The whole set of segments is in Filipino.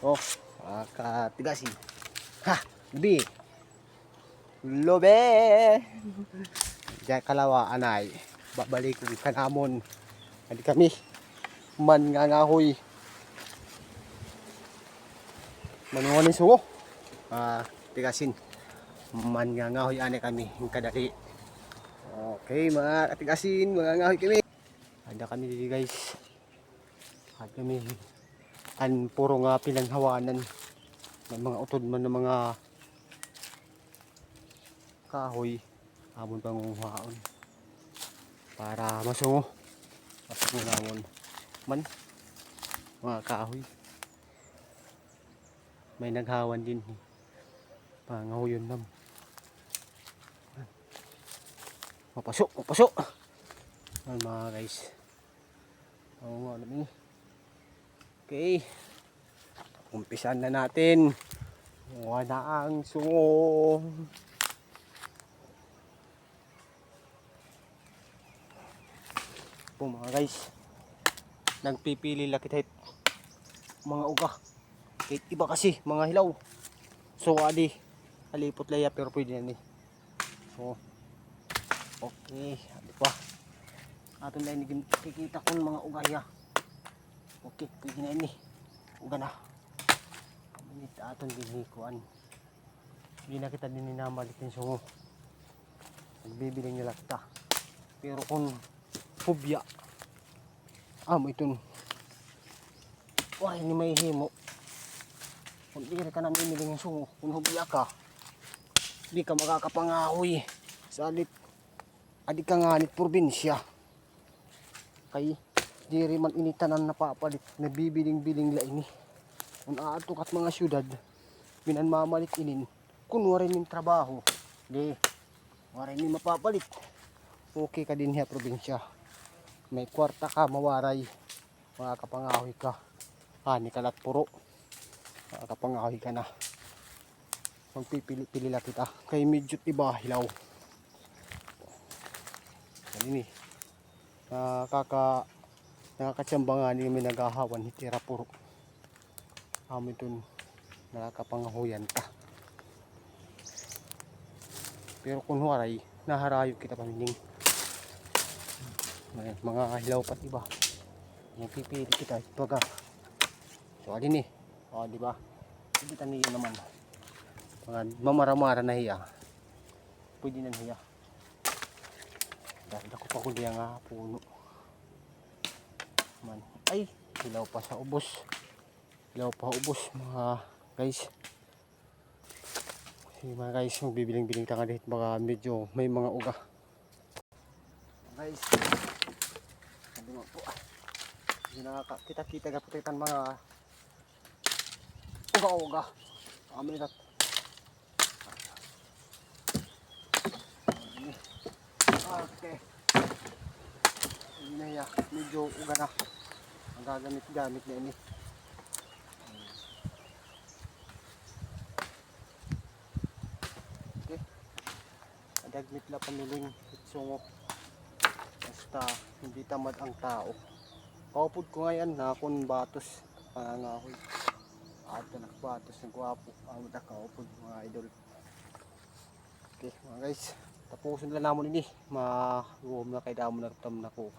Oh, katigasin. Ha, bi. Lobe. Diyan kalawa anay. Babalik kong kanamon. Hindi kami mangangahoy. Manunganin sugo. Tigasin. Mangangahoy anay kami. Yung kadali. Okay mga katigasin. Mangangahoy kami. Ada kami dito guys. Ada kami. Puro nga pinanghawanan. May mga utod man ng mga kahoy. Amon pang haon. Para masungo. Pasok mo namon. Man. Mga kahoy. May naghawan din. Pangahoy yun nam. Mapasok. Ay mga guys. Oo nga naman. Okay. Umpisan na natin. Wala ang sungo. Po mga guys. Nagpipili lang kita mga uga. Kahit iba kasi mga hilaw. So adi. Alipot laya pero pwede na ni. So. Okay. Adi pa. Ato na ini kikita kong mga ugaya. Okay. Pwede na ini. Uga na. Minit aton binikuan. Hindi na kita din ninamalit yung sungo. Nagbibiling nila kita. Pero kung hubya. Mo itong. Wah ini may himo. Kung di ka namin imiling yung sungo. Kung hubya ka. Di ka makakapangahoy. Salit. Adi ka nga nit probinsya. Kay di rin man initanan napapalit. Nabibiling-biling la ini. Kung aatok at mga syudad, binanmamalit inin, kung warin yung trabaho, di, warin yung mapapalit. Okay ka din hiya probinsya. May kwarta ka, mawaray, makakapangahoy ka. Hani kalat puro, makakapangahoy ka na. Magpipili-pili lang kita, kay medyo iba hilaw. Yan ini, nakakatsambangan yung may naghahawan, hitira puro. Amin dun nakakapangahuyan ka. Pero kung waray, naharayo kita pamiling. Mga hilaw pati ba? Yung pipili kita, baga. So alin eh. O diba? Hindi taniyo naman. Mga mamara-mara na hiya. Pwede na hiya. Dahil ako pa huli nga puno. Man. Ay, hilaw pa sa ubos. Ilaw pa ubos mga guys. Kasi mga guys yung bibiling-biling tanga dito baka medyo may mga uga. Guys. Hindi mo po. Hindi nakakita-kita kaputitan mga uga-uga. Amin na. Okay. Hindi na ya. Medyo uga na. Ang gagamit-gamit na ini. Dagmit la pamiling sungo. Basta hindi tamad ang tao. Kaupod ko ngayon na akong batos. Pangangahoy. Ato nakbatos ng guwapo. Amot na kaupod mga idol. Okay mga guys. Tapusin lang naman ini. Maguhom na kay damo na tam na ko.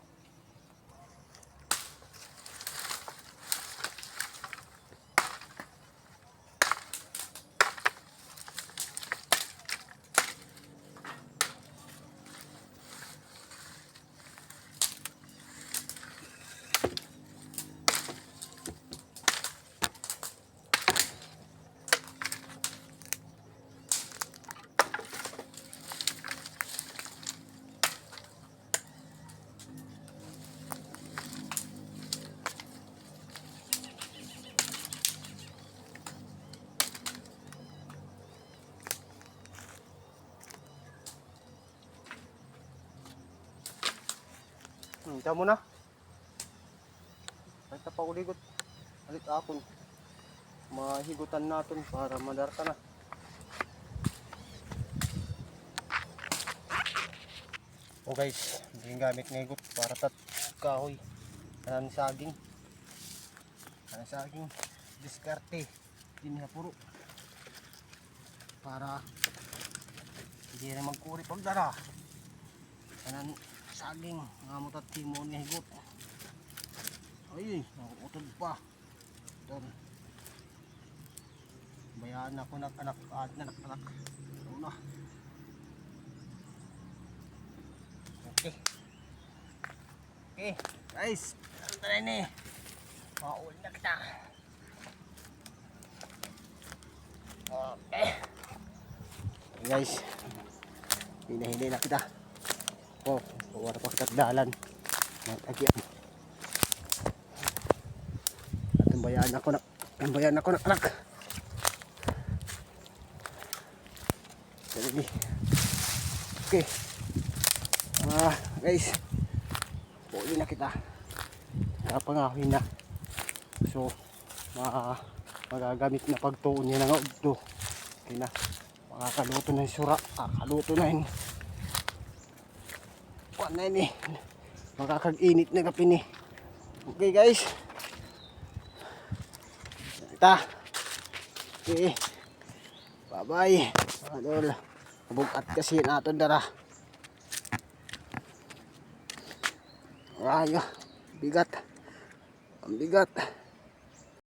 Hinta mo na. Kahit na pauligot. Alit akon. Mahigutan natin para madarta na. O guys, hindi gamit ng higot para tat kahoy. Kanan saging. diskarte din na puro para hindi na magkuri pagdara kanan saging ngamot at timon nga higot. Ay nakukutod pa doon. Bayaan ako anak at anak una. Okay guys, ano tayo ni mauli na kita. Okay guys, hinahili na kita. Wala pa kita dalan nagagyan at tambayan ako na anak. Okay guys, puli na kita, kapangawin na. So magagamit na pagtuon niya ng udto. Okay na, makakaluto na yung sura, kaluto na yun. Wala na yun makakag-init na kape ni. Okay guys, kita. Okay, bye bye mga idol. Bugat kasi natin dara. Ay, bigat. Ang bigat.